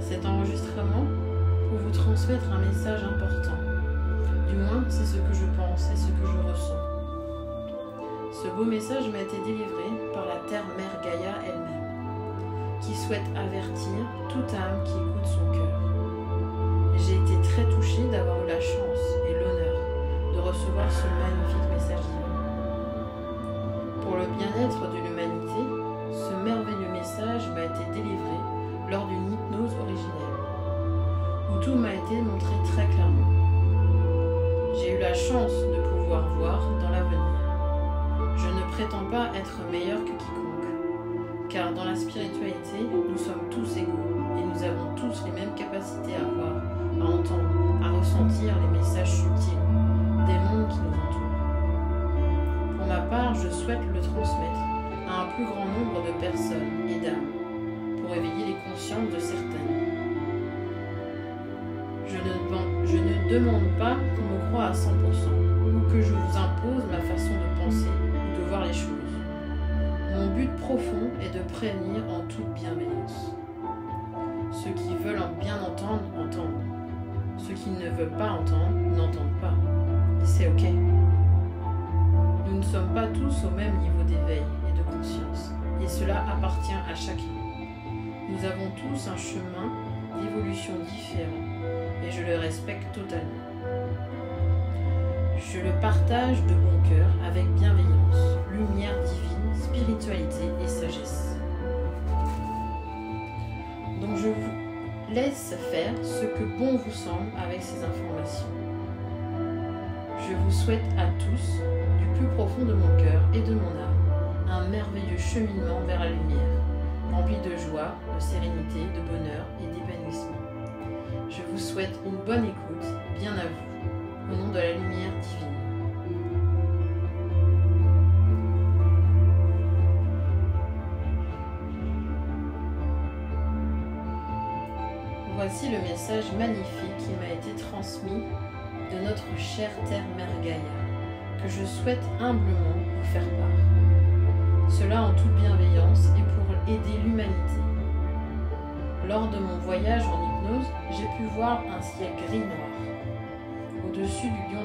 cet enregistrement pour vous transmettre un message important. Du moins, c'est ce que je pense et ce que je ressens. Ce beau message m'a été délivré par la Terre-Mère Gaïa elle-même, qui souhaite avertir toute âme qui écoute son cœur. J'ai été très touchée d'avoir eu la chance et l'honneur de recevoir ce magnifique message divin. Pour le bien-être de l'humanité, ce merveilleux message m'a été délivré lors d'une hypnose originelle, où tout m'a été montré très clairement. J'ai eu la chance de pouvoir voir dans l'avenir. Je ne prétends pas être meilleur que quiconque, car dans la spiritualité, nous sommes tous égaux et nous avons tous les mêmes capacités à voir, à entendre, à ressentir les messages subtils des mondes qui nous entourent. Pour ma part, je souhaite le transmettre à un plus grand nombre de personnes et d'âmes pour éveiller les consciences de certaines. Je ne demande pas qu'on me croie à 100% ou que je vous impose ma façon de penser ou de voir les choses. Mon but profond est de prévenir en toute bienveillance. Ceux qui veulent bien entendre, entendent. Ceux qui ne veulent pas entendre, n'entendent pas. Et c'est ok. Nous ne sommes pas tous au même niveau d'éveil et de conscience, et cela appartient à chacun. Nous avons tous un chemin d'évolution différent, et je le respecte totalement. Je le partage de bon cœur avec bienveillance, lumière divine, spiritualité et sagesse. Donc je vous laisse faire ce que bon vous semble avec ces informations. Je vous souhaite à tous, du plus profond de mon cœur et de mon âme, un merveilleux cheminement vers la lumière, rempli de joie, de sérénité, de bonheur et d'épanouissement. Je vous souhaite une bonne écoute, bien à vous, au nom de la lumière divine. Voici le message magnifique qui m'a été transmis de notre chère Terre-Mère Gaïa, que je souhaite humblement vous faire part. Cela en toute bienveillance et pour aider l'humanité. Lors de mon voyage en hypnose, j'ai pu voir un ciel gris-noir, au-dessus du lion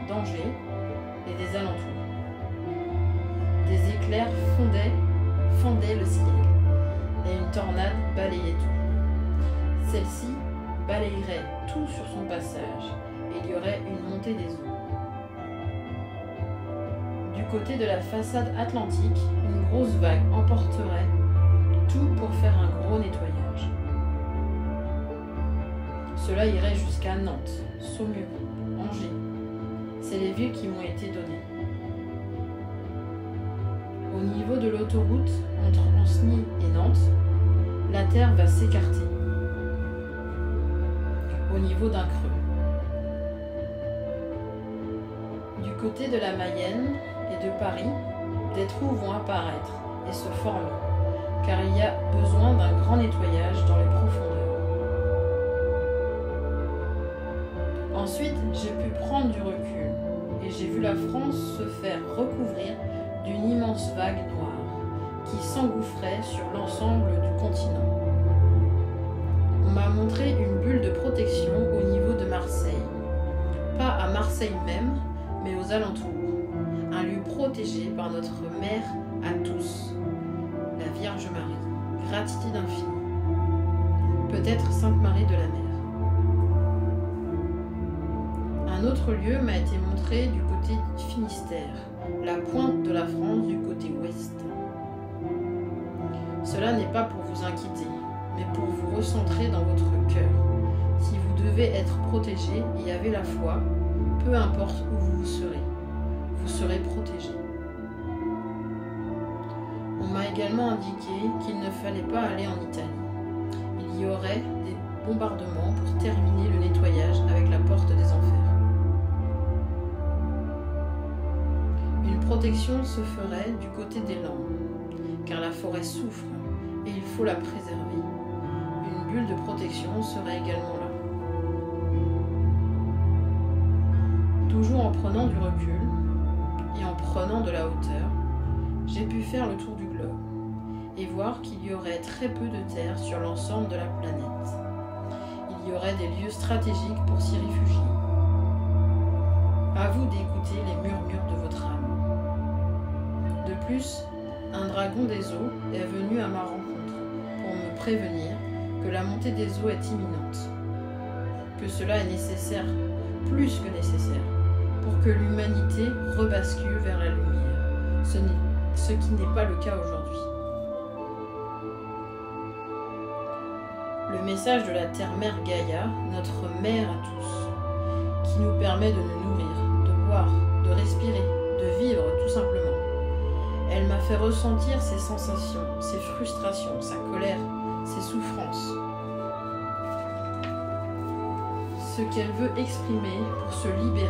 d'Angers et des alentours. Des éclairs fendaient le ciel, et une tornade balayait tout. Celle-ci balayerait tout sur son passage, et il y aurait une montée des eaux. Du côté de la façade atlantique, une grosse vague emporterait tout pour faire un gros nettoyage. Cela irait jusqu'à Nantes, Saumur, Angers. C'est les villes qui m'ont été données. Au niveau de l'autoroute entre Ancenis et Nantes, la terre va s'écarter au niveau d'un creux. Du côté de la Mayenne et de Paris, des trous vont apparaître et se former, car il y a besoin d'un grand nettoyage dans les profondeurs. Ensuite, j'ai pu prendre du recul et j'ai vu la France se faire recouvrir d'une immense vague noire qui s'engouffrait sur l'ensemble du continent. On m'a montré une bulle de protection au niveau de Marseille. Pas à Marseille même, mais aux alentours. Un lieu protégé par notre mère à tous, la Vierge Marie. Gratitude infinie. Peut-être Sainte Marie de la Mer. Un autre lieu m'a été montré du côté du Finistère, la pointe de la France du côté ouest. Cela n'est pas pour vous inquiéter, mais pour vous recentrer dans votre cœur. Si vous devez être protégé et avez la foi, peu importe où vous serez protégé. On m'a également indiqué qu'il ne fallait pas aller en Italie. Il y aurait des bombardements pour terminer le nettoyage avec la porte des enfers. Une protection se ferait du côté des Landes, car la forêt souffre et il faut la préserver. Une bulle de protection serait également là. Toujours en prenant du recul et en prenant de la hauteur, j'ai pu faire le tour du globe et voir qu'il y aurait très peu de terre sur l'ensemble de la planète. Il y aurait des lieux stratégiques pour s'y réfugier. À vous d'écouter les murmures de votre âme. De plus, un dragon des eaux est venu à ma rencontre pour me prévenir que la montée des eaux est imminente, que cela est nécessaire, plus que nécessaire, pour que l'humanité rebascule vers la lumière, ce qui n'est pas le cas aujourd'hui. Le message de la terre-mère Gaïa, notre mère à tous, qui nous permet de nous nourrir, de boire, de respirer, de vivre tout simplement. Elle m'a fait ressentir ses sensations, ses frustrations, sa colère, ses souffrances. Ce qu'elle veut exprimer pour se libérer.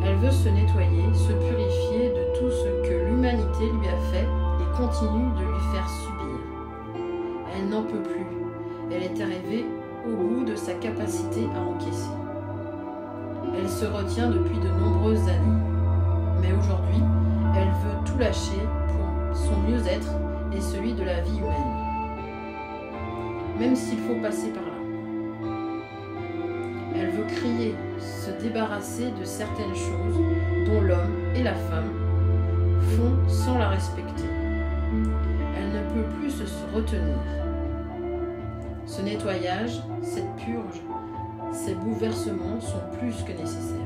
Elle veut se nettoyer, se purifier de tout ce que l'humanité lui a fait et continue de lui faire subir. Elle n'en peut plus. Elle est arrivée au bout de sa capacité à encaisser. Elle se retient depuis de nombreuses années. Mais aujourd'hui, elle veut tout lâcher pour son mieux-être et celui de la vie humaine. Même s'il faut passer par là. Elle veut crier, se débarrasser de certaines choses dont l'homme et la femme font sans la respecter. Elle ne peut plus se retenir. Ce nettoyage, cette purge, ces bouleversements sont plus que nécessaires.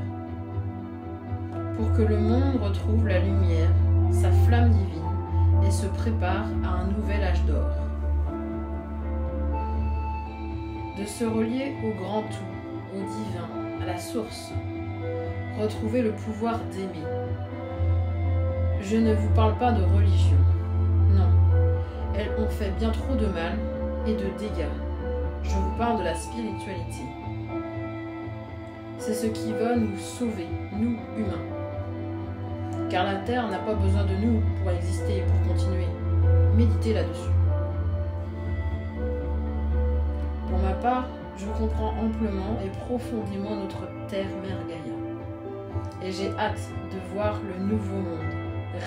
Pour que le monde retrouve la lumière, sa flamme divine, et se prépare à un nouvel âge d'or. De se relier au grand tout, au divin, à la source. Retrouver le pouvoir d'aimer. Je ne vous parle pas de religion. Non, elles ont fait bien trop de mal et de dégâts. Je vous parle de la spiritualité. C'est ce qui va nous sauver, nous, humains. Car la Terre n'a pas besoin de nous pour exister et pour continuer. Méditez là-dessus. Pour ma part, je comprends amplement et profondément notre Terre-Mère Gaïa. Et j'ai hâte de voir le nouveau monde,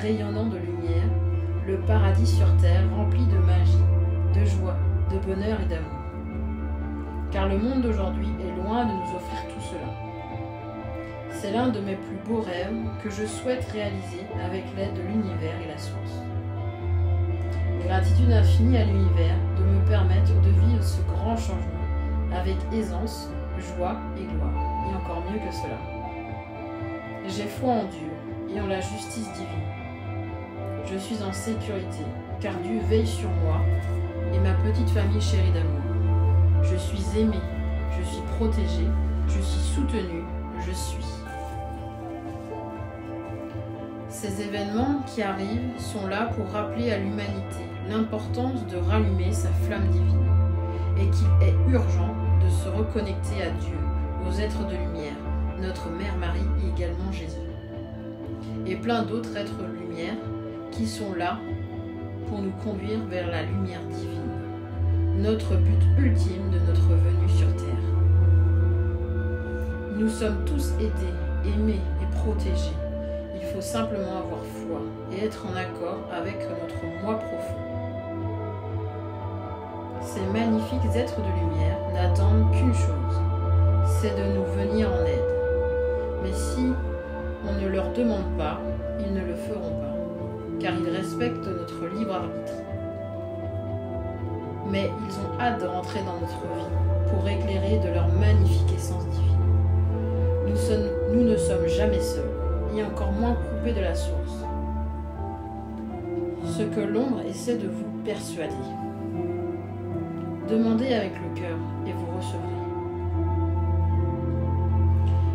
rayonnant de lumière, le paradis sur Terre rempli de magie, de joie, de bonheur et d'amour. Car le monde d'aujourd'hui est loin de nous offrir tout cela. C'est l'un de mes plus beaux rêves que je souhaite réaliser avec l'aide de l'univers et la source. Gratitude infinie à l'univers de me permettre de vivre ce grand changement avec aisance, joie et gloire, et encore mieux que cela. J'ai foi en Dieu et en la justice divine. Je suis en sécurité, car Dieu veille sur moi et ma petite famille chérie d'amour. Je suis aimée, je suis protégée, je suis soutenue, je suis. Ces événements qui arrivent sont là pour rappeler à l'humanité l'importance de rallumer sa flamme divine et qu'il est urgent de se reconnecter à Dieu, aux êtres de lumière, notre Mère Marie et également Jésus. Et plein d'autres êtres de lumière qui sont là pour nous conduire vers la lumière divine, notre but ultime de notre venue sur Terre. Nous sommes tous aidés, aimés et protégés. Il faut simplement avoir foi et être en accord avec notre moi profond. Ces magnifiques êtres de lumière n'attendent qu'une chose, c'est de nous venir en aide. Mais si on ne leur demande pas, ils ne le feront pas, car ils respectent notre libre arbitre. Mais ils ont hâte de rentrer dans notre vie pour éclairer de leur magnifique essence divine. Nous ne sommes jamais seuls, et encore moins coupés de la source. Ce que l'ombre essaie de vous persuader. Demandez avec le cœur et vous recevrez.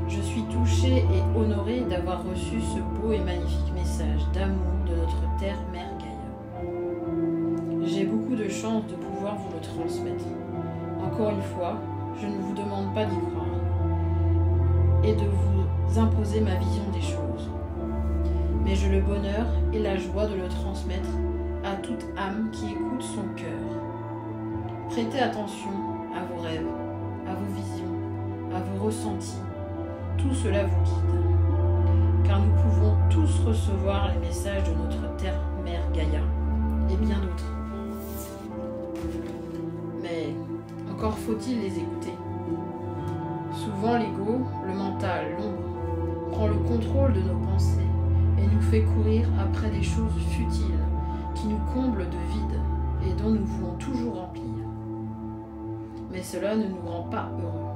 Je suis touchée et honorée d'avoir reçu ce beau et magnifique message d'amour de notre Terre-Mère Gaïa. J'ai beaucoup de chance de pouvoir vous le transmettre. Encore une fois, je ne vous demande pas d'y croire et de vous imposer ma vision des choses. Mais j'ai le bonheur et la joie de le transmettre à toute âme qui écoute son cœur. Prêtez attention à vos rêves, à vos visions, à vos ressentis. Tout cela vous guide. Car nous pouvons tous recevoir les messages de notre Terre-Mère Gaïa et bien d'autres. Mais encore faut-il les écouter. Souvent l'ego, le mental, l'ombre, prend le contrôle de nos pensées et nous fait courir après des choses futiles qui nous comblent de vide et dont nous voulons toujours remplir. Mais cela ne nous rend pas heureux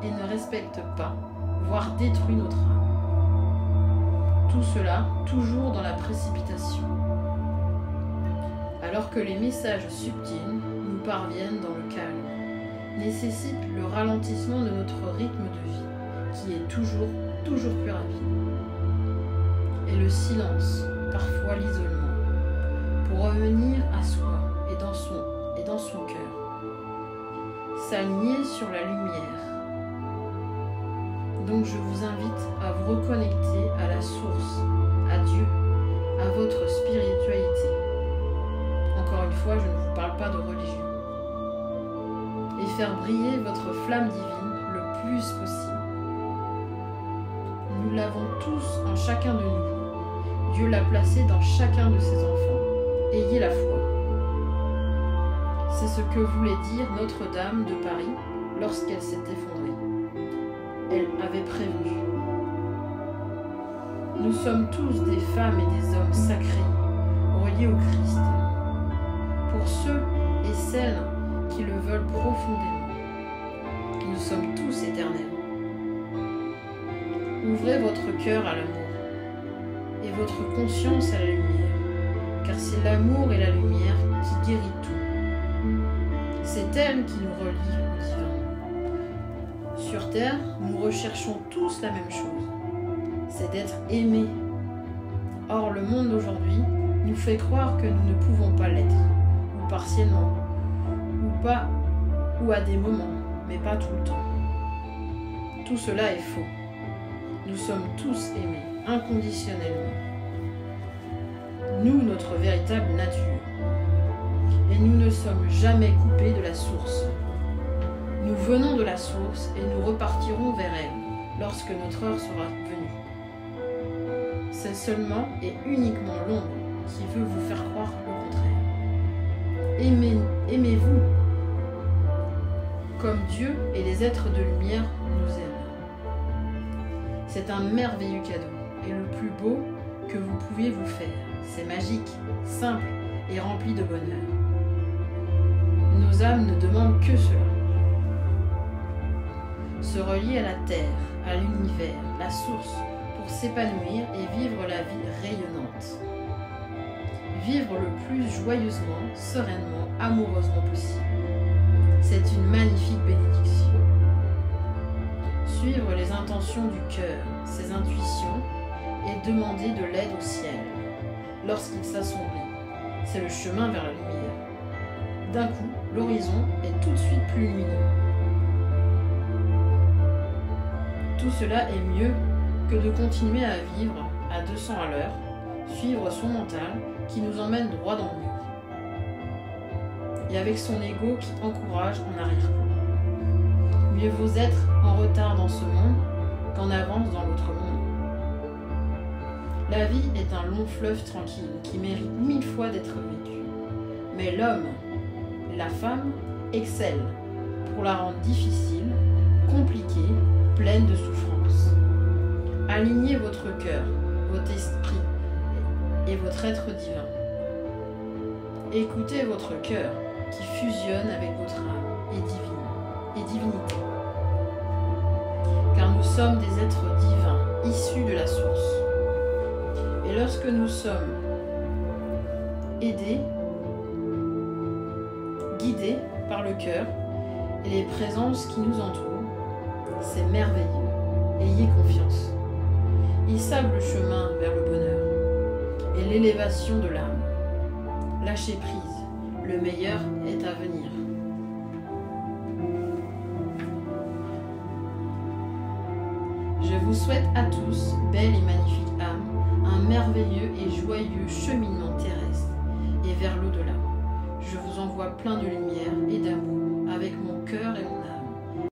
et ne respecte pas, voire détruit notre âme. Tout cela toujours dans la précipitation. Alors que les messages subtils nous parviennent dans le calme, nécessitent le ralentissement de notre rythme de vie, qui est toujours plus rapide. Et le silence, parfois l'isolement, pour revenir à soi et dans son cœur. S'aligner sur la lumière. Donc je vous invite à vous reconnecter à la source, à Dieu, à votre spiritualité. Encore une fois, je ne vous parle pas de religion. Et faire briller votre flamme divine le plus possible. Nous l'avons tous en chacun de nous. Dieu l'a placé dans chacun de ses enfants. Ayez la foi. C'est ce que voulait dire Notre-Dame de Paris lorsqu'elle s'est effondrée. Elle avait prévenu. Nous sommes tous des femmes et des hommes sacrés, reliés au Christ. Pour ceux et celles qui le veulent profondément, nous sommes tous éternels. Ouvrez votre cœur à l'amour et votre conscience à la lumière, car c'est l'amour et la lumière qui guérit tout. C'est elle qui nous relie au divin. Sur terre, nous recherchons tous la même chose, c'est d'être aimés. Or, le monde d'aujourd'hui nous fait croire que nous ne pouvons pas l'être, ou partiellement, ou à des moments, mais pas tout le temps. Tout cela est faux. Nous sommes tous aimés, inconditionnellement. Nous, notre véritable nature. Et nous ne sommes jamais coupés de la source. Nous venons de la source et nous repartirons vers elle lorsque notre heure sera venue. C'est seulement et uniquement l'ombre qui veut vous faire croire le contraire. Aimez-vous comme Dieu et les êtres de lumière nous aiment. C'est un merveilleux cadeau et le plus beau que vous pouviez vous faire. C'est magique, simple et rempli de bonheur. Nos âmes ne demandent que cela. Se relier à la terre, à l'univers, la source, pour s'épanouir et vivre la vie rayonnante. Vivre le plus joyeusement, sereinement, amoureusement possible. C'est une magnifique bénédiction. Suivre les intentions du cœur, ses intuitions, et demander de l'aide au ciel lorsqu'il s'assombrit. C'est le chemin vers la lumière. D'un coup, l'horizon est tout de suite plus lumineux. Tout cela est mieux que de continuer à vivre à 200 à l'heure, suivre son mental qui nous emmène droit dans le mur. Et avec son ego qui encourage en arrière-plan. Mieux vaut être en retard dans ce monde qu'en avance dans l'autre monde. La vie est un long fleuve tranquille qui mérite 1000 fois d'être vécu. Mais l'homme, la femme, excellent pour la rendre difficile, compliquée, pleine de souffrance. Alignez votre cœur, votre esprit et votre être divin. Écoutez votre cœur qui fusionne avec votre âme et divinité. Car nous sommes des êtres divins, issus de la source. Et lorsque nous sommes aidés, guidés par le cœur et les présences qui nous entourent, c'est merveilleux. Ayez confiance. Ils savent le chemin vers le bonheur et l'élévation de l'âme. Lâchez prise, le meilleur est à venir. Je vous souhaite à tous, belle et magnifique âme, un merveilleux et joyeux cheminement terrestre et vers l'au-delà. Je vous envoie plein de lumière et d'amour avec mon cœur et mon âme.